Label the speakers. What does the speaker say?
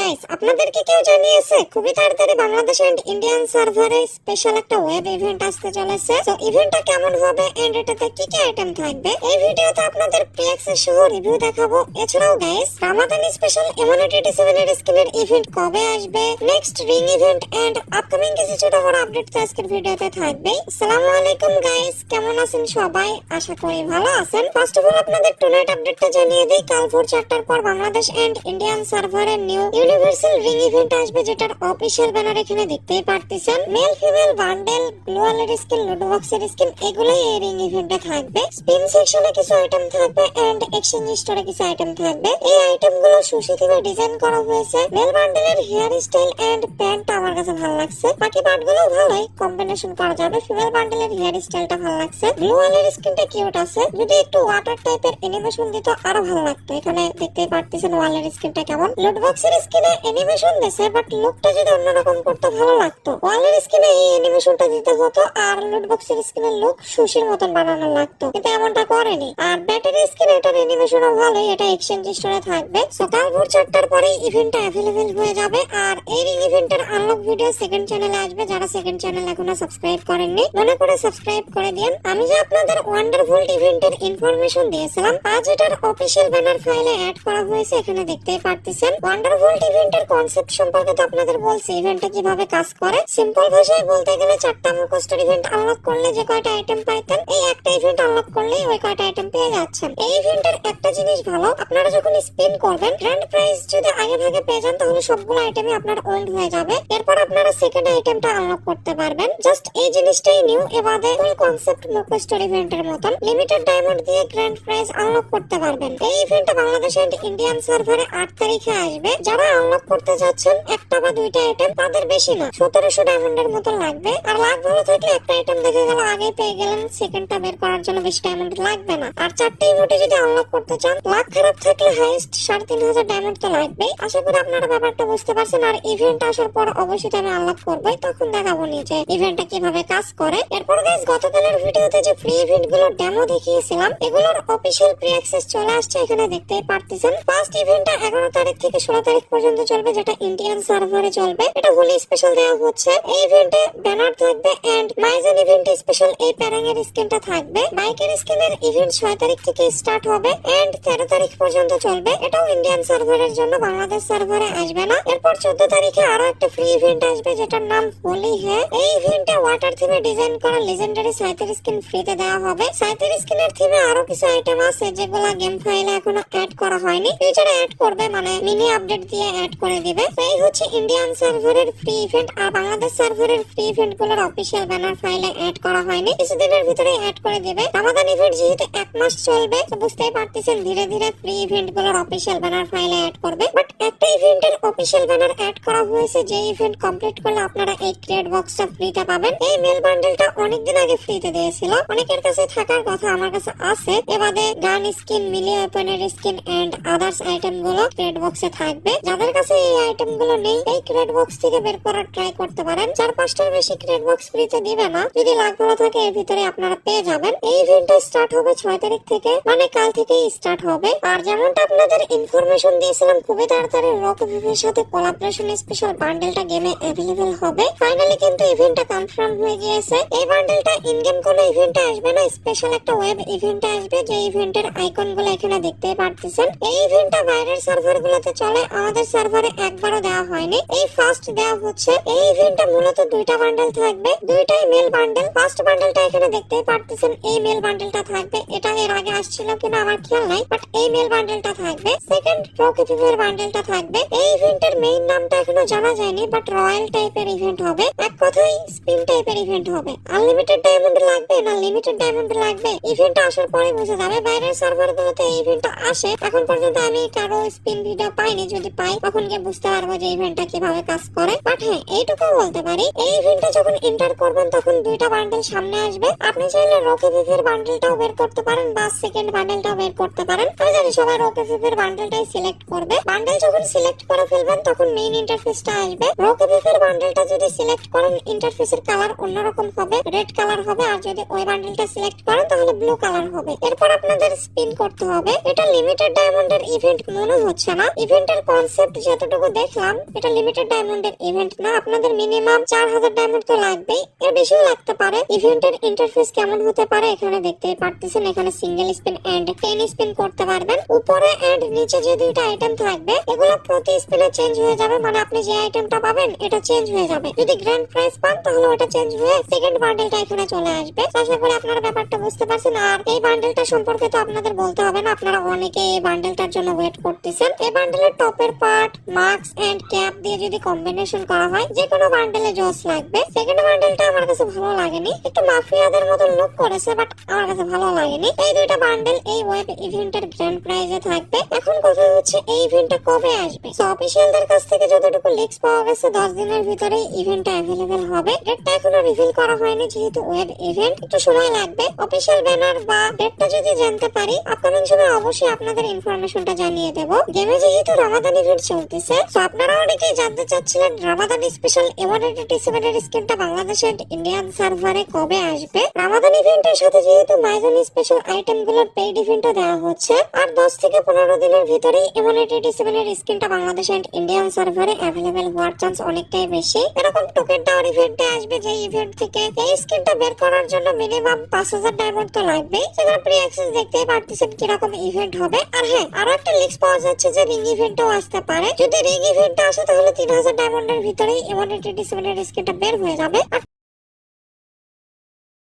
Speaker 1: Guys, আপনাদেরকে কেউ জানিয়েছে খুবই তাড়াতাড়ি বাংলাদেশ এন্ড ইন্ডিয়ান সার্ভারে স্পেশাল একটা ওয়েব ইভেন্ট আসতে চলেছে। তো ইভেন্টটা কেমন হবে এন্ড এটাতে কি কি আইটেম থাকবে, এই ভিডিওতে আপনাদের প্রিয়াক্সেস সহ রিভিউ দেখাবো। এছাড়াও গাইস, রামাদান স্পেশাল ইমিউনিটি 7 এর স্কিনের ইভেন্ট কবে আসবে, next ring event and upcoming কিছু ছোটখাটো আপডেট তো আজকের ভিডিওতে থাকবে। আসসালামু আলাইকুম গাইস, কেমন আছেন সবাই? আশা করি ভালো আছেন। ফার্স্ট অফ অল আপনাদের টুনাইট আপডেটটা জানিয়ে দেই। কাল ভোর 4টার পর বাংলাদেশ এন্ড ইন্ডিয়ান সার্ভারের নিউ ইউনিভার্সাল রিং ইভেন্ট আসবে, যেটার অফিশিয়াল ব্যানার এখানে দেখতেই পারতেছেন। মেল ফিমেল বান্ডেল, গ্লোয়ালের স্কিন, লুডো বক্সের স্কিন, এগুলাই এই রিং ইভেন্টে থাকবে। স্পিন সেকশনে কিছু আইটেম থাকবে এন্ড এক্সচেঞ্জ স্টোরে কিছু আইটেম থাকবে। এই আইটেমগুলো সুশি থেকে ডিজাইন করা হয়েছে। মেল বান্ডেলের হেয়ার স্টাইল এন্ড প্যান্টটা আমার কাছে ভালো লাগছে, বাকি পার্টগুলো ভালোই কম্বিনেশন করা যাবে। ফিমেল বান্ডেলের হেয়ার স্টাইলটা ভালো লাগছে, গ্লোয়ালের স্কিনটা কিউট আছে। যদি একটু ওয়াটার টাইপের অ্যানিমেশন দিত আরো ভালো লাগতো। এখানে দেখতেই পারতেছেন ওয়ালের স্কিনটা কেমন। লুড বক্সের স্কিনে অ্যানিমেশন দিয়েছে, বাট লুকটা যদি অন্যরকম করতে ভালো লাগতো। ওয়ালের স্কিনে এই অ্যানিমেশনটা দিতে হতো, আর লুড বক্সের স্কিনের লুক সুশির মতন বানানো লাগতো, কিন্তু এমনটা করেনি। আর ব্যাটারি স্কিন, এটার অ্যানিমেশনও ভালোই, এটা এক্সচেঞ্জ স্টোরে থাকবে। সকাল ভোর 4টার পরে ইভেন্টটা অ্যাভেলেবেল হয়ে যাবে। আর এই রিং ইভেন্টের আনলক ভিডিও সেকেন্ড চ্যানেলে আসবে। যারা সেকেন্ড চ্যানেল এখনো সাবস্ক্রাইব করেননি, মনে করে সাবস্ক্রাইব করে দিন। আমি যে আপনাদের ওয়ান্ডারফুল ইভেন্টের ইনফরমেশন দিয়েছিলাম, আজ এটার অফিশিয়াল ব্যানার ফাইলে অ্যাড করা হয়েছে। এখানে দেখতেই পারতেছেন। ওয়ান্ডারফুল ইভেন্টের কনসেপ্ট সম্পর্কে তো আপনাদের বলছি, ইভেন্টটা কিভাবে কাজ করে। সিম্পল ভাষায় বলতে গেলে 4টা মুখস্থের ইভেন্ট আনলক করলে যে কয়টা আইটেম পাইতেন, এই একটা ইভেন্ট আনলক করলেই ওই কয়টা আইটেম পেয়ে যাচ্ছেন। এই ইভেন্টের একটা জিনিস ভালো, আপনারা যখন স্পিন করবেন, গ্র্যান্ড প্রাইজ যদি আগে ভাগে পেয়ে যান, তাহলে সবগুলো আইটেমই আপনার ওল্ড হয়ে যাবে। এরপর আপনারা সেকেন্ড আইটেমটা আনলক করতে পারবেন। জাস্ট এই জিনিসটাই নিউ। এবারে ফুল কনসেপ্ট মুখস্থের ইভেন্টের মতন লিমিটেড ডায়মন্ড দিয়ে গ্র্যান্ড প্রাইজ আনলক করতে পারবেন। এই ইভেন্টটা বাংলাদেশ এন্ড ইন্ডিয়ান সার্ভারে 8 তারিখে আসবে। যারা আনলক করতে যাচ্ছেন একটা বা দুইটা আইটেম, তাদের বেশি না 1700 ডায়মন্ডের মতো লাগবে। আর লাখ ভালো থাকলে একটা আইটেম দেখে গেল আগে পেয়ে গেলেন, সেকেন্ডটা বের করার জন্য বেশি ডায়মন্ড লাগবে না। আর 4টে ইমোটে যদি আনলক করতে চান, লাখ খারাপ থাকলে হাইয়েস্ট 3500 ডায়মন্ড তো লাগবেই। আশা করি আপনারা ব্যাপারটা বুঝতে পারছেন। আর ইভেন্ট আসার পর অবশ্যই আমি আনলক করবো, তখন দেখাবো নিচে ইভেন্টটা কিভাবে কাজ করে। এরপর গাইস, গতকালের ভিডিওতে যে ফ্রি ইভেন্ট গুলোর ডেমো দেখিয়েছিলাম, এগুলোর অফিশিয়াল প্রি অ্যাক্সেস চলে আসছে। এখানে দেখতেই পারতেছেন। ফার্স্ট ইভেন্টটা 11 তারিখ থেকে 16 তারিখ পর্যন্ত চলবে, যেটা ইন্ডিয়ান সার্ভারে চলবে। এটা হোলি স্পেশাল দেওয়া হচ্ছে। এই ইভেন্টে ব্যানার থাকবে এন্ড মাইজেন ইভেন্টে স্পেশাল এই প্যারাং এর স্কিনটা থাকবে। বাইকের স্কিনের ইভেন্ট 6 তারিখ থেকে স্টার্ট হবে এন্ড 13 তারিখ পর্যন্ত চলবে। এটাও ইন্ডিয়ান সার্ভারের জন্য, বাংলাদেশ সার্ভারে আসবে না। এরপর 14 তারিখে আরো একটা ফ্রি ইভেন্ট আসবে, যেটার নাম হোলি হে। এই ইভেন্টে ওয়াটার থিমে ডিজাইন করা লেজেন্ডারি সাইথের স্কিন ফ্রিতে দেওয়া হবে। সাইথের স্কিনের থিমে আরো কিছু আইটেম আছে, যেগুলো গেম ফাইলে এখনো অ্যাড করা হয়নি। ফিউচারে অ্যাড করবে, মানে মিনি আপডেট দিয়ে অ্যাড করে দিবে। তো এই হচ্ছে ইন্ডিয়ান সার্ভারের ফ্রি ইভেন্ট। আর বাংলাদেশ সার্ভারের ফ্রি ইভেন্ট গুলোর অফিশিয়াল ব্যানার ফাইলে অ্যাড করা হয়নি, কিছুদিনের ভিতরে অ্যাড করে দিবে। রামাদান ইভেন্ট যেহেতু 1 মাস চলবে, তো বুঝতেই পারতেছেন ধীরে ধীরে ফ্রি ইভেন্ট গুলোর অফিশিয়াল ব্যানার ফাইলে অ্যাড করবে। বাট একটা ইভেন্টের অফিশিয়াল ব্যানার অ্যাড করা হয়েছে, যে ইভেন্ট কমপ্লিট করলে আপনারা এই ক্রিয়েট বক্সটা ফ্রিতে পাবেন। এই মেল বান্ডেলটা অনেকদিন আগে ফ্রিতে দিয়েছিল, অনেকের কাছে থাকার কথা, আমার কাছে আছে। এবারে গান স্কিন, মিলি ওয়েপনের স্কিন এন্ড আদার্স আইটেম গুলো ক্রিয়েট বক্সে থাকবে। যাদের কাছে এই আইটেম গুলো নেই, এই ক্রিয়েট বক্স থেকে বের করার ট্রাই করতে পারেন। 4-5টার বেশি ক্রিয়েট বক্স ফ্রিতে দিবে না। যদি লাখ ভালো থাকে এর ভিতরে আপনারা পেয়ে যাবেন। এই ইভেন্টটা স্টার্ট হবে 6 তারিখ থেকে, মানে কাল থেকেই স্টার্ট হবে। আর যেমনটা আপনাদের ইনফরমেশন দিয়েছিলাম, খুবই তাড়াতাড়ি রক ভিভের সাথে কোলাবোরেশন স্পেশাল বান্ডেলটা গেমে অ্যাভেলেবল হবে। ফাইনালি কিন্তু ইভেন্টটা কনফার্ম হয়ে গিয়েছে। এই বান্ডেলটা ইন গেম কোনো ইভেন্টে আসবে না, স্পেশাল একটা ওয়েব ইভেন্টে আসবে। যে ইভেন্টের আইকন গুলো এখানে দেখতেই পারতেছেন। এই ইভেন্টটা বাইরের সার্ভার গুলোতে চলে, আমাদের সার্ভারে একবারও দেওয়া হয়নি, এই ফার্স্ট দেওয়া হচ্ছে। এই ইভেন্টটা মূলত 2টা বান্ডেল থাকবে, 2টাই মেল বান্ডেল। ফার্স্ট বান্ডেলটা এখানে দেখতেই পারতেছেন, এই মেল বান্ডেলটা থাকবে। এটা এর আগে আসছিল কিনা আমার খেয়াল নাই, বাট এই মেল বান্ডেলটা থাকবে। সেকেন্ড রকিফিভের বান্ডেলটা থাকবে। এই ইভেন্টের মেইন নামটা এখনো জানা যায়নি, বাট রয়্যাল টাইপের ইভেন্ট হবে। এক কথায় স্পিন টাইপের ইভেন্ট হবে। আনলিমিটেড ডায়মন্ড লাগবে না লিমিটেড ডায়মন্ড লাগবে, ইভেন্টটা আসার পরে বোঝা যাবে। বাইরের সার্ভার গুলোতে এই ইভেন্টটা আসে, এখন পর্যন্ত আমি কারো স্পিন ভিডিও পাইনি। যদি পাই, তখন গিয়ে বুঝতে পারবো যে ইভেন্টটা কিভাবে কাজ করে। বাট হ্যাঁ, এইটুকু বলতে পারি, এই ইভেন্টে যখন এন্টার করবেন, তখন 2টা বান্ডেল সামনে আসবে। আপনি চাইলে রকি ভিভের বান্ডেলটাও বের করতে পারেন, বা সেকেন্ড বান্ডেলটাও বের করতে পারেন। আমি জানি সবাই রকি ভিভের বান্ডেলটাই সিলেক্ট করবে। বান্ডেল যখন সিলেক্ট করে ফেলবেন, তখন মেইন ইন্টারফেসটা আসবে। রকি ভিভের বান্ডেলটা যদি সিলেক্ট করেন, ইন্টারফেসের কালার অন্যরকম হবে, রেড কালার হবে। আর যদি ওই বান্ডেলটা সিলেক্ট করেন, তাহলে ব্লু কালার হবে। এরপর আপনাদের স্পিন করতে হবে। এটা লিমিটেড ডায়মন্ডের ইভেন্ট মনে হচ্ছে না। ইভেন্টের কনসেপ্ট যতটুকু দেখলাম এটা লিমিটেড ডায়মন্ডের ইভেন্ট না, আপনাদের মিনিমাম 4000 ডায়মন্ড তো লাগবেই, এর বেশিও লাগতে পারে। ইভেন্টের ইন্টারফেস কেমন হতে পারে এখানে দেখতেই পারতেছেন। এখানে সিঙ্গেল স্পিন এন্ড 10 স্পিন করতে পারবেন। উপরে এন্ড নিচে যে দুইটা আইটেম থাকবে এগুলো প্রতি স্পিনে চেঞ্জ হয়ে যাবে, মানে আপনি যে আইটেমটা পাবেন এটা চেঞ্জ হয়ে যাবে। যদি গ্র্যান্ড প্রাইজ পান তাহলে ওটা চেঞ্জ হয়ে সেকেন্ড বান্ডেলটা এখানে চলে আসবে। আশা করি আপনারা ব্যাপারটা বুঝতে পারছেন। আর এই বান্ডেলটা সম্পর্কে তো আপনাদের বলতে হবে না, আপনারা অনেকে এই বান্ডেলটার জন্য ওয়েট করতেছেন। এই বান্ডেলের টপের পার্ট মাস্ক এন্ড ক্যাপ দিয়ে যদি কম্বিনেশন করা হয় যে কোনো বান্ডেলে জোস লাগবে। সেকেন্ড বান্ডেলটা আমার কাছে ভালো লাগেনি, একটু মাফিয়াদের মতো লুক করেছে, বাট আমার কাছে ভালো লাগেনি। এই দুইটা বান্ডেল এই ওয়েব ইভেন্টের গ্র্যান্ড প্রাইজে থাকবে। এখন কথা হচ্ছে এই ইভেন্টটা কবে আসবে। সো অফিশিয়ালদের কাছ থেকে যতটুকু লিক্স পাওয়া গেছে 10 দিনের ভিতরে ইভেন্টটা অ্যাভেলেবেল হবে। ডেটটা এখনো রিভিল করা হয়নি যেহেতু ওয়েব ইভেন্ট, একটু সময় লাগবে। অফিশিয়াল ব্যানার বা ডেটটা যদি জানতে পারি আপকামিং সময় অবশ্যই আপনাদের ইনফরমেশনটা জানিয়ে দেব। গেমে যেহেতু রামাদান ইভেন্ট চলতেছে, সো আপনারা অনেকেই জানতে চাচ্ছিলেন রামাদান স্পেশাল M187 এর স্কিনটা বাংলাদেশের ইন্ডিয়ান সার্ভারে কবে আসবে। রামাদান ইভেন্টের সাথে যেহেতু মাইজন স্পেশাল আইটেমগুলোর পেইড ইভেন্টও দেওয়া হচ্ছে, আর 10 থেকে 15 দিনের ভিতরেই M187 এর স্কিনটা বাংলাদেশ এন্ড ইন্ডিয়ান সার্ভারে অ্যাভেলেবেল হওয়ার চান্স অনেকটাই বেশি। এরকম টোকেন টাওয়ার ইভেন্টে আসবে যে ইভেন্ট থেকে এই স্কিনটা বের করার জন্য মিনিমাম 5000 ডায়মন্ড তো লাগবেই। সেখানে প্রি অ্যাক্সেস দেখতেই পারতেছেন কিরকম ইভেন্ট হবে। আর হ্যাঁ, আরো একটা লিস্ট পাওয়া যাচ্ছে যে রিং ইভেন্টও আসতে পারে। যদি রিং ইভেন্ট আসে তাহলে 3000 ডায়মন্ডের ভিতরেই M187 এর স্কিনটা বের হয়ে যাবে। আর